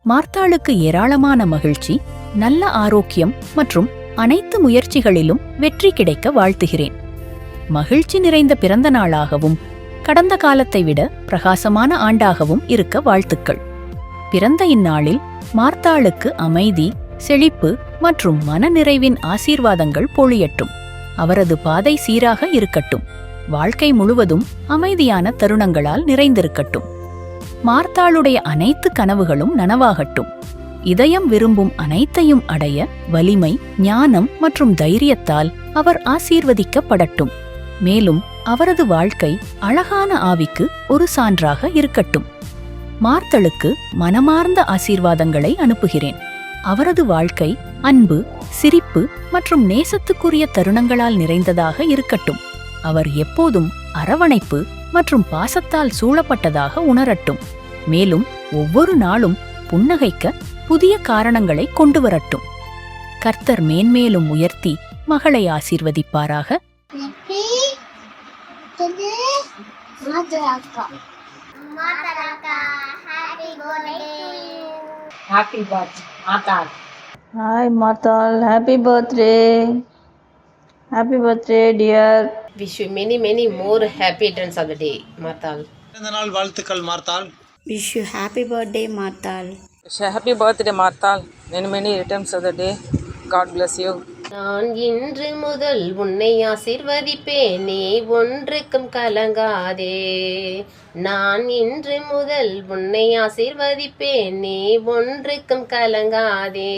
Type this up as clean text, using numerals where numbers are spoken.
மார்த்தாளுக்கு ஏராளமான மகிழ்ச்சி, நல்ல ஆரோக்கியம் மற்றும் அனைத்து முயற்சிகளிலும் வெற்றி கிடைக்க வாழ்த்துகிறேன். மகிழ்ச்சி நிறைந்த பிறந்த நாளாகவும் கடந்த காலத்தை விட பிரகாசமான ஆண்டாகவும் இருக்க வாழ்த்துக்கள். பிறந்த இந்நாளில் மார்த்தாளுக்கு அமைதி, செழிப்பு மற்றும் மனநிறைவின் ஆசீர்வாதங்கள் பொழியட்டும். அவரது பாதை சீராக இருக்கட்டும். வாழ்க்கை முழுவதும் அமைதியான தருணங்களால் நிறைந்திருக்கட்டும். மார்த்தாளுடைய அனைத்து கனவுகளும் நனவாகட்டும். இதயம் விரும்பும் அனைத்தையும் அடைய வலிமை, ஞானம் மற்றும் தைரியத்தால் அவர் ஆசீர்வதிக்கப்படட்டும். மேலும் அவரது வாழ்க்கை அழகான ஆவிக்கு ஒரு சான்றாக இருக்கட்டும். மார்த்தளுக்கு மனமார்ந்த ஆசீர்வாதங்களை அனுப்புகிறேன். அவரது வாழ்க்கை அன்பு, சிரிப்பு மற்றும் நேசத்துக்குரிய தருணங்களால் நிறைந்ததாக இருக்கட்டும். அவர் எப்போதும் அரவணைப்பு மற்றும் பாசத்தால் சூழப்பட்டதாக உணரட்டும். மேலும் ஒவ்வொரு நாளும் புன்னகைக்க புதிய காரணங்களை கொண்டு வரட்டும். கர்த்தர் மேன்மேலும் உயர்த்தி மகளை ஆசீர்வதிப்பாராக. Hi Marthal, happy birthday. Happy birthday dear. Wish you many more happy returns of the day, Marthal. பிறந்த நாள் வாழ்த்துக்கள் மார்த்தாள். Wish you happy birthday Marthal. Wish you happy birthday Marthal. Many returns of the day. God bless you. நான் இன்று முதல் உன்னை ஆசீர்வதிப்பேன், நீ ஒன்றுக்கும் கலங்காதே. நான் இன்று முதல் உன்னை ஆசீர்வதிப்பேன், நீ ஒன்றுக்கும் கலங்காதே.